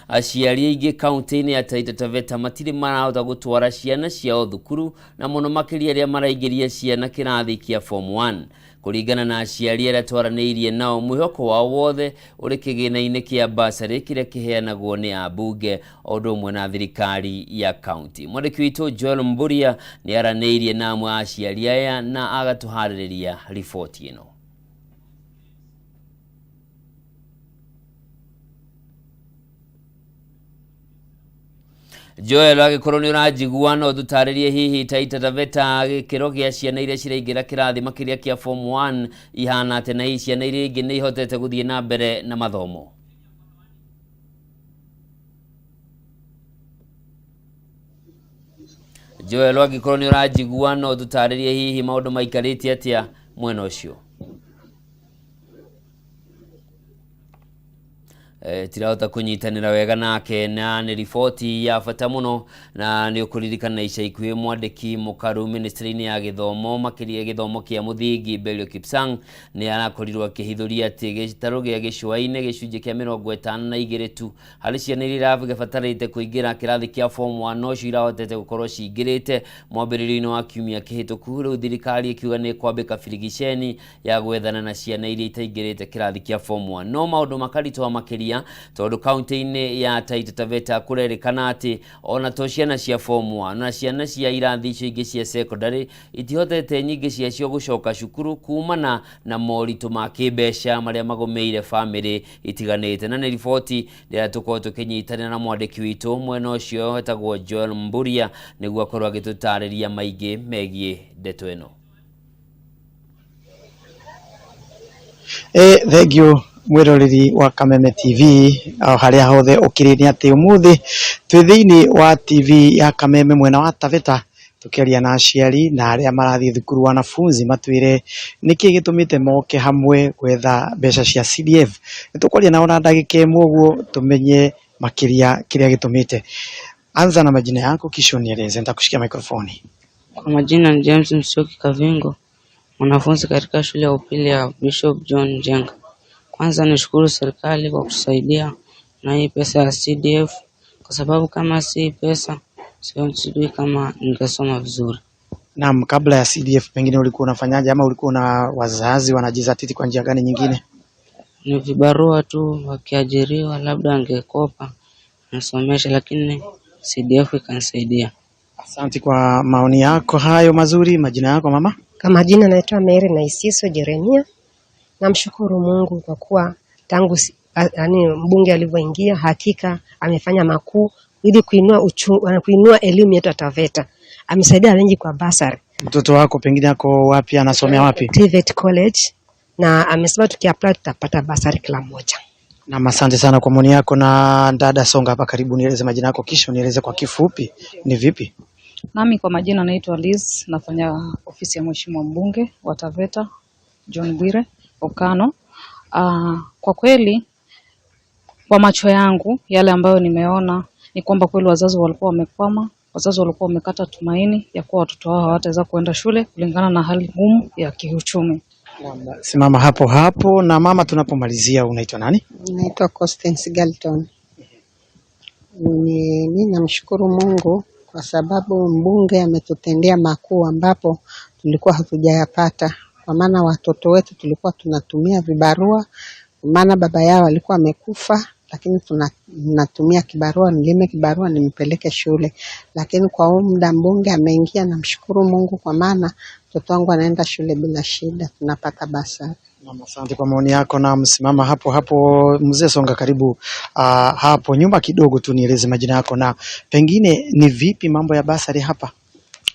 aciari aingĩ kaunti-inĩ ya Taita Taveta matirĩ marahota gũtwara ciana ciao thukuru na mũno makĩria arĩa maraingĩria ciana kĩrathi kĩa form 1. Kũringana na aciari arĩa twaranĩirie nao, mwĩhoko wao wothe ũrĩ kĩgĩna-inĩ kĩa basarĩ kĩrĩa kĩheanagwo nĩ ambunge o ũndũ ũmwe na thirikari ya kaunti. Mwandĩki witũ Joel Mburia nĩ aranĩirie na amwe a aciari aya na agatũharĩrĩria riboti ĩno. Joel agĩkorwo nĩ ũranjigua no tũtarĩrie hihi Taita Taveta gĩkĩro gĩa ciana iria ciraingĩra kĩrathi makĩria kĩa form 1 ihana atĩ na hihi ciana iria ingĩ nĩ ihotete gũthiĩ na mbere na mathomo. Joel agĩkorwo nĩ ũranjigua no tũtarĩrie hihi maũndũ maikarĩte atĩa mwena ũcio. Tirahota kũnyitanĩra wega nake na nĩ riboti ya bata mũno na nĩ ũkũririkana ica ikuhĩ mwandĩki mũkaru ministry-inĩ ya gĩthomo makĩria gĩthomo kĩa mũthingi Belio Kipsang nĩ arakorirwo akĩhithũria atĩ gĩtarũ gĩa gĩcũa-inĩ gĩcunjĩ kĩa 52 tu harĩ ciana iria irabatarĩte kũingĩra kĩrathi kĩa form 1 no cio irahotete gũkorwo cingĩrĩte mwambĩrĩrio-inĩ wa kiumia kĩhĩtũku. Rĩu thirikari ĩkiuga nĩ kwambĩka birigiceni ya gwethana na ciana iria itaingĩrĩte kĩrathi kĩa form 1. No maũndũ makaritũha makĩria tondũ kaunti-inĩ ya Taita Taveta kũrerĩkana atĩ ona to ciana cia form 1 na ciana cia irathi icio ingĩ cia secondary itihotete nyingĩ ciacio gũcoka cukuru kumana na moritũ ma kĩmbeca marĩa magomeire famĩlĩ itiganĩte. Na nĩ riboti rĩrĩa tũkorwo tũkĩnyitanĩra na mwandĩki witũ mwena ũcio wetagwo Joel Mburia nĩguo akorwo agĩtũtarĩria maingĩ megiĩ ndeto ĩno. Thank you mwiroreri wa Kameme TV harĩa hothe ũkĩrĩ nĩ atĩ ũmũthĩ twĩ thĩinĩ wa TV ya Kameme mwena wa Taveta tũkĩaria na aciari na arĩa marathiĩ thukuru wanafunzi matwĩre nĩkĩ gĩtũmĩte moke hamwe gwetha mbeca cia CDF. Nĩtũkwaria nao na ndagĩka ĩmwe ũguo tumenye makĩria kĩrĩa gĩtũmĩte. Anza na majina yako kisha unieleze, nitakushika mikrofoni. Kwa majina ni James Msioki Kavingo, mwanafunzi katika shule ya upili ya Bishop John Jenga. Kwanza nishukuru serikali kwa kutusaidia na hii pesa ya CDF kwa sababu kama si pesa sijui kama ningesoma vizuri. Naam, kabla ya CDF pengine ulikuwa unafanyaje ama ulikuwa na wazazi wanajizatiti kwa njia gani nyingine? Ni vibarua tu, wakiajiriwa labda angekopa nasomesha, lakini CDF ikanisaidia. Asante kwa maoni yako hayo mazuri. Majina yako mama? Kama jina naitwa Mary na Isiso Jeremia. Namshukuru Mungu kwa kuwa tangu mbunge alivyoingia hakika amefanya makuu ili kuinua elimu yetu ya Taveta. Amesaidia wengi kwa basari. Mtoto wako pengine yako wapi, anasomea wapi? TVET College, na amesema tukiapply tutapata basari kila mmoja. Na asante sana kwa maoni yako. Na dada songa hapa karibu, nieleze majina yako kisha unieleze kwa kifupi ni vipi. Nami kwa majina naitwa Liz, nafanya ofisi ya mheshimiwa mbunge wa Taveta John Bwire Okano. Kwa kweli kwa macho yangu yale ambayo nimeona ni kwamba kweli wazazi walikuwa wamekwama, wazazi walikuwa wamekata tumaini ya kuwa watoto wao hawataweza kuenda shule kulingana na hali ngumu ya kiuchumi. Simama hapo hapo. Na mama, tunapomalizia unaitwa nani? Naitwa Constance Galton. Mimi namshukuru Mungu kwa sababu mbunge ametutendea makuu ambapo tulikuwa hatujayapata. Kwa maana watoto wetu tulikuwa tunatumia vibarua, maana baba yao alikuwa amekufa, lakini tunatumia kibarua, nilime kibarua nimpeleke shule. Lakini kwa muda mbunge ameingia, namshukuru Mungu kwa maana mtoto wangu anaenda shule bila shida, tunapata basari. Mama, asante kwa maoni yako. Na msimama hapo hapo. Mzee songa karibu hapo nyuma kidogo tu, nieleze majina yako na pengine ni vipi mambo ya basari hapa.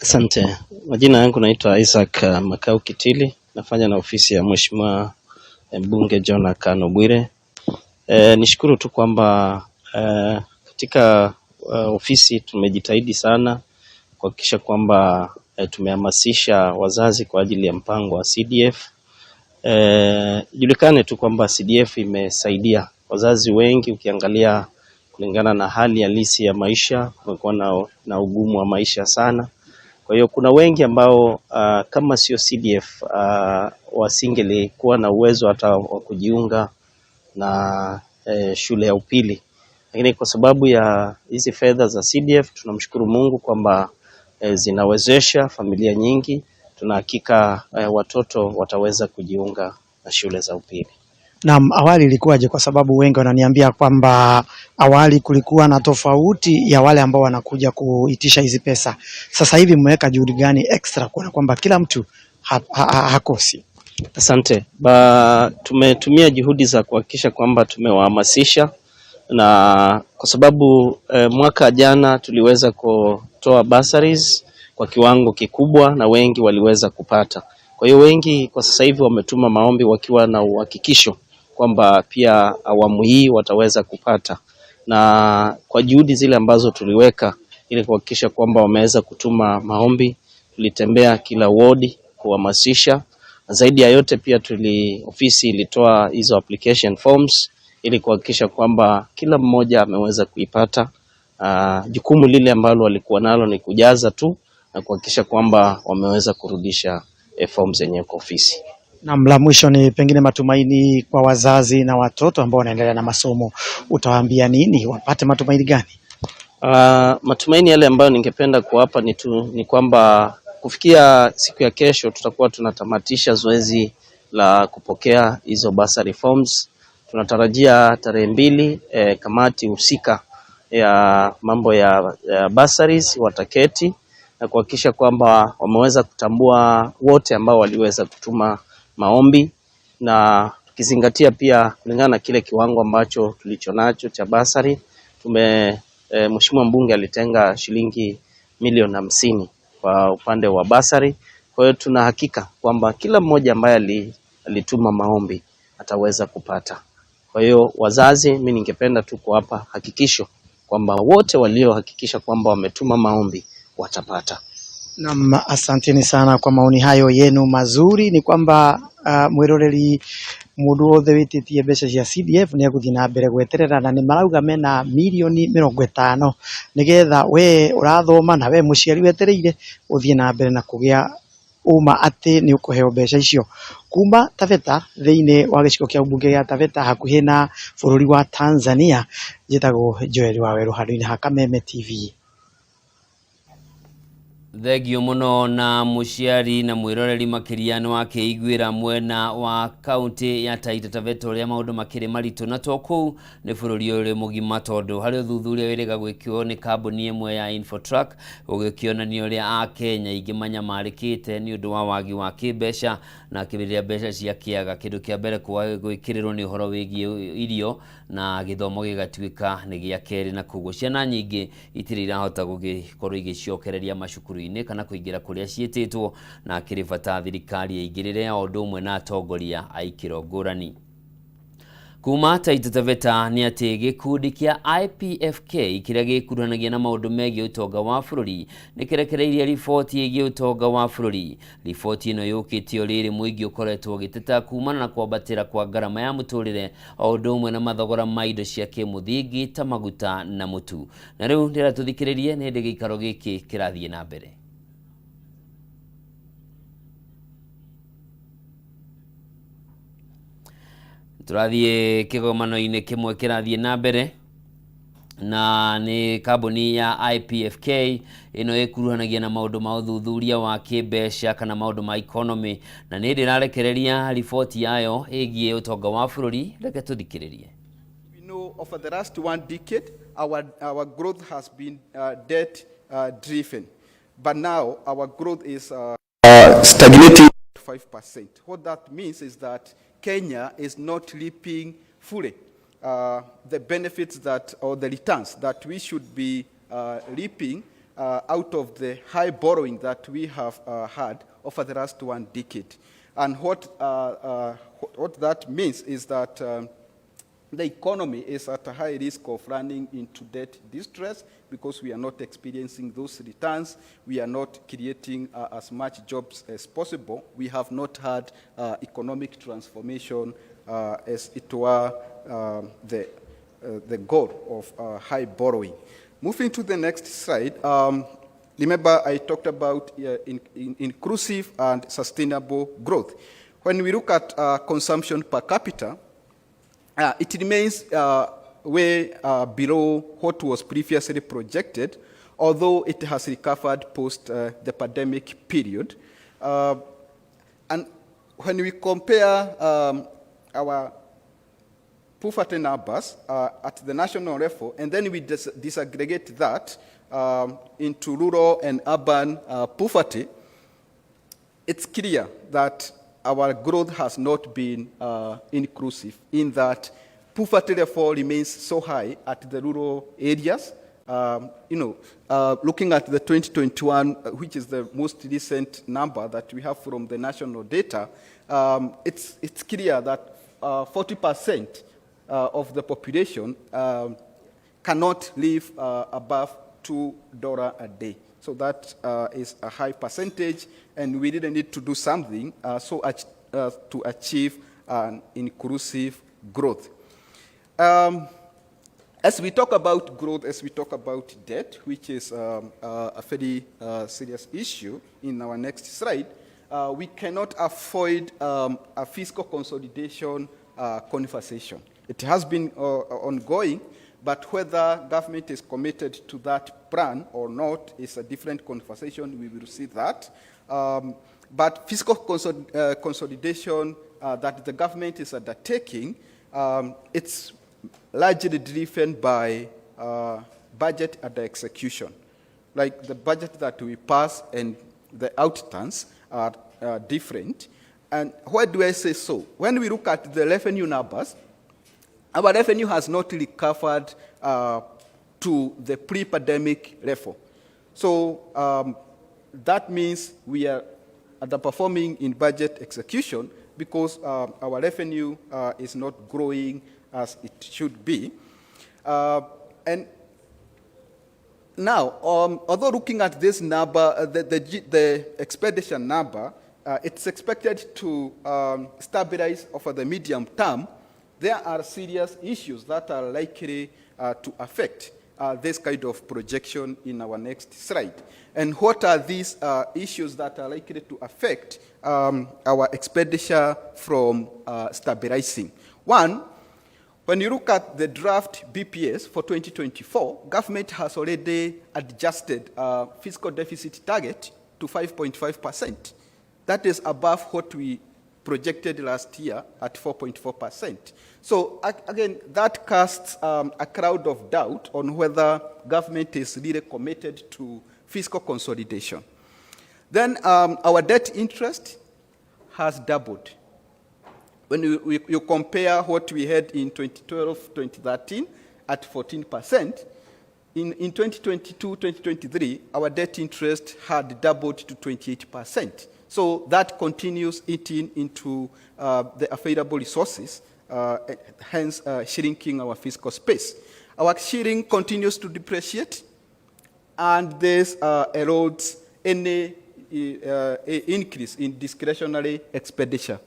Asante. Majina yangu naitwa Isaac Makau Kitili, nafanya na ofisi ya mheshimiwa mbunge John Kano Bwire. Nishukuru tu kwamba katika ofisi tumejitahidi sana kuhakikisha kwamba tumehamasisha wazazi kwa ajili ya mpango wa CDF. Julikane tu kwamba CDF imesaidia wazazi wengi. Ukiangalia kulingana na hali halisi ya maisha, kumekuwa na ugumu wa maisha sana. Kwa hiyo kuna wengi ambao kama sio CDF wasingelikuwa na uwezo hata wa kujiunga na shule ya upili. lakini kwa sababu ya hizi fedha za CDF tunamshukuru Mungu kwamba zinawezesha familia nyingi. Tunahakika watoto wataweza kujiunga na shule za upili. Naam, awali ilikuwaje? Kwa sababu wengi wananiambia kwamba awali kulikuwa na tofauti ya wale ambao wanakuja kuitisha hizi pesa. Sasa hivi mmeweka juhudi gani extra kuona kwamba kila mtu hakosi? Asante. Tumetumia juhudi za kuhakikisha kwamba tumewahamasisha, na kwa sababu mwaka jana tuliweza kutoa bursaries kwa kiwango kikubwa na wengi waliweza kupata. Kwa hiyo wengi kwa sasa hivi wametuma maombi wakiwa na uhakikisho kwamba pia awamu hii wataweza kupata, na kwa juhudi zile ambazo tuliweka ili kuhakikisha kwamba wameweza kutuma maombi, tulitembea kila ward kuhamasisha. Zaidi ya yote pia ofisi ilitoa hizo application forms ili kuhakikisha kwamba kila mmoja ameweza kuipata. Jukumu lile ambalo walikuwa nalo ni kujaza tu na kuhakikisha kwamba wameweza kurudisha forms zenyewe kwa ofisi. Na la mwisho ni pengine matumaini kwa wazazi na watoto ambao wanaendelea na masomo. Utawaambia nini? Wapate matumaini gani? Matumaini yale ambayo ningependa kuwapa ni kwamba kufikia siku ya kesho tutakuwa tunatamatisha zoezi la kupokea hizo bursary forms. Tunatarajia tarehe 2 kamati husika ya mambo ya bursaries wataketi na kuhakikisha kwamba wameweza kutambua wote ambao waliweza kutuma maombi, na tukizingatia pia kulingana na kile kiwango ambacho tulichonacho cha bursary, Mheshimiwa mbunge alitenga shilingi milioni 50 kwa upande wa bursary. Kwa hiyo tuna hakika kwamba kila mmoja ambaye alituma maombi ataweza kupata. Kwa hiyo wazazi, mimi ningependa tu kuwapa hakikisho kwamba wote waliohakikisha kwamba wametuma maombi watapata. Naam, asanteni sana kwa maoni hayo yenu mazuri. Ni kwamba mwiroreri mundu wothe wititie mbeca cia CDF ni aguthii na mbere gweterera, na ni marauga mena milioni 50 nigetha we urathoma na we muciari wetereire uthie na mbere na kugia uma ati ni ukuheo mbeca icio kuma Taveta thiini wa gicigo kia ubunge ya Taveta hakuhi na bururi wa Tanzania. Njitagwo Joel Waweru handu-ini ha Kameme TV. Thegio muno na muciari na mwiroreri makiria ni wakiiguira mwena wa kaunti ya Taita Taveta uria maundu makiri maritu na toku ni bururi uri mugima tondu hari uthuthuria wiriga gwikio ni kambuni imwe ya Infotrack ugikionania uria Kenya ingimanya marikite ni undu wa wagi wa kibeca na kibirira beca cia kiaga. Kindu kia mbere kwa gwikirirwo ni uhoro wigie irio na githomo gigatuika ni gia keri, na kuguo ciana nyingi itiri irahota gugikorwo igicokereria macukuru-ini kana kuingira kuria cietitwo, na kiribata thirikari igirire o undu umwe na atongoria aikiro ngurani. Kuma Taita Taveta ni ati gikundi kia IPFK kiria gikuranagia na maundu megie utonga wa bururi ni kirekereirie riboti igie utonga wa bururi. Riboti ino yukitio riri muingi ukoretwo giteta kumana na kwambatira kwa garama ya muturire o undu umwe na mathogora ma indo cia kimuthingi ta maguta na mutu. Na riu ndira tuthikiririe ni ndi gikaro giki kirathie na mbere. Turathie kigomano-ini kimwe kirathie na mbere, na ni kambuni ya IPFK ino ikuruhanagia na maundu ma uthuthuria wa kibeca kana maundu ma economy, na ni ndirarekereria riboti yayo igie utonga wa bururi. Reke tuthikiririe. We know over the last 1 decade our growth has been debt driven, but now our growth is stagnating at 5%. What that means is that Kenya is not reaping fully the benefits that, or the returns that we should be reaping out of the high borrowing that we have had over the last 1 decade. And what that means is that the economy is at a high risk of running into debt distress because we are not experiencing those returns. We are not creating as much jobs as possible. We have not had economic transformation as it were the goal of high borrowing. Moving to the next slide, remember I talked about inclusive and sustainable growth. When we look at consumption per capita, it remains way below what was previously projected, although it has recovered post the pandemic period. And when we compare our poverty numbers at the national level, and then we disaggregate that into rural and urban poverty, it's clear that our growth has not been inclusive, in that poverty level remains so high at the rural areas. Looking at the 2021, which is the most recent number that we have from the national data, it's clear that 40% of the population cannot live above $2 a day. So that is a high percentage, and we really need to do something to achieve an inclusive growth. As we talk about growth, as we talk about debt, which is a very serious issue in our next slide, we cannot avoid a fiscal consolidation conversation. It has been ongoing, but whether government is committed to that plan or not is a different conversation. We will see that. But fiscal consolidation that the government is undertaking, it's largely driven by budget and the execution. Like the budget that we pass and the outturns are different. And why do I say so? When we look at the revenue numbers, our revenue has not recovered to the pre-pandemic level. So that means we are underperforming in budget execution because our revenue is not growing as it should be. And now, although looking at this number, the expenditure number, it's expected to stabilize over the medium term. There are serious issues that are likely to affect this kind of projection in our next slide. And what are these issues that are likely to affect our expenditure from stabilizing? One, when you look at the draft BPS for 2024, government has already adjusted fiscal deficit target to 5.5%. That is above what we projected last year at 4.4%. So again, that casts a cloud of doubt on whether government is really committed to fiscal consolidation. Then our debt interest has doubled. When you compare what we had in 2012-2013 at 14%, in 2022-2023, our debt interest had doubled to 28%. So that continues eating into the available resources, hence shrinking our fiscal space. Our shilling continues to depreciate, and this erodes any increase in discretionary expenditure.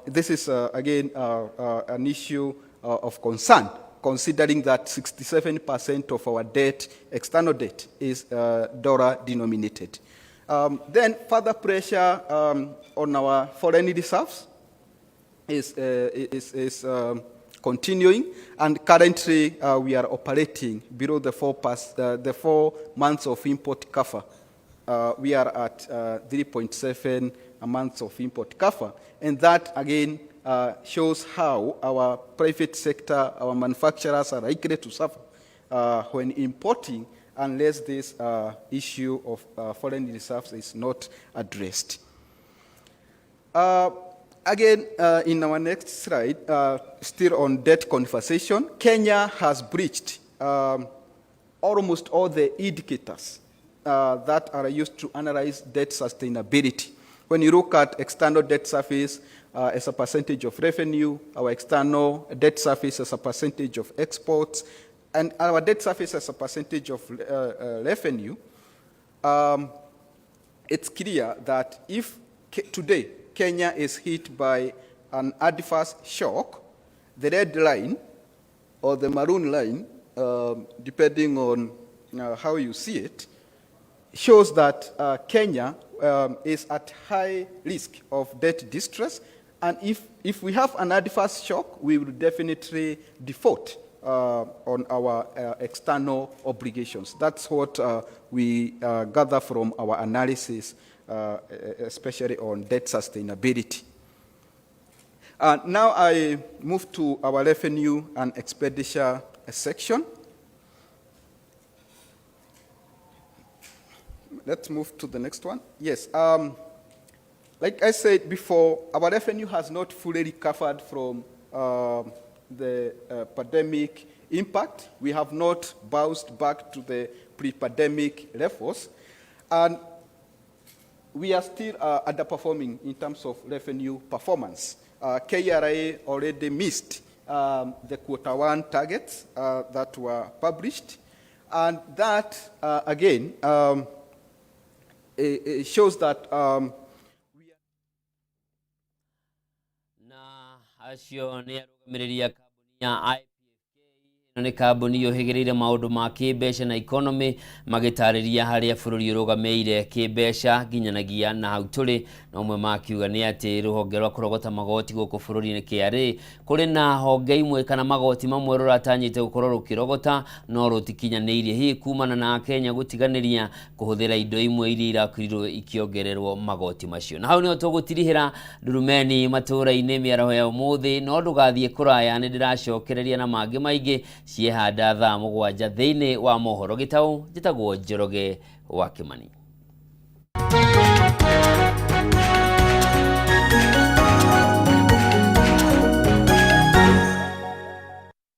This is, again, an issue of concern, considering that 67% of our debt, external debt, is dollar denominated. Then further pressure on our foreign reserves is continuing, and currently we are operating below the 4 months of import cover. We are at 3.7 months of import cover, and that again shows how our private sector, our manufacturers are likely to suffer when importing, unless this issue of foreign reserves is not addressed. Again, in our next slide, still on debt conversation, Kenya has breached almost all the indicators that are used to analyze debt sustainability. When you look at external debt service as a percentage of revenue, our external debt service as a percentage of exports, and our debt service as a percentage of revenue, it's clear that if today Kenya is hit by an adverse shock, the red line or the maroon line, depending on how you see it, shows that Kenya is at high risk of debt distress, and if we have an adverse shock, we will definitely default on our external obligations. That's what we gather from our analysis, especially on debt sustainability. Now I move to our revenue and expenditure section. Let's move to the next one. Yes. Like I said before, our revenue has not fully recovered from the pandemic impact. We have not bounced back to the pre-pandemic levels. And we are still underperforming in terms of revenue performance. KRA already missed the Q1 targets that were published. And that, again, it shows that acio nä arũgamĩrĩri a kambuni ya IPFK nĩ kambuni yohĩgĩrĩire maũndũ ma kĩmbeca na economy magĩtarĩria harĩa bũrũri ũrũgamĩire kĩmbeca nginyanagia na hau tũrĩ na ũmwe makiuga nĩ atĩ rũhonge rwa kũrogota magoti gũkũ bũrũri-inĩ KRA kũrĩ na honge imwe kana magoti mamwe rũratanyĩte gũkorwo rũkĩrogota no rũtikinyanĩirie hihi kumana na Kenya gũtiganĩria kũhũthĩra indo imwe iria irakorirwo ikiongererwo magoti macio. Na hau nĩho tũgũtirihĩra ndurumeni matũra-inĩ mĩaraho ya ũmũthĩ no ndũgathiĩ kũraya nĩ ndĩracokereria na mangĩ maingĩ ciehanda thaa 7 thĩinĩ wa mohoro gĩtaũ njĩtagwo Njoroge wa Kĩmani.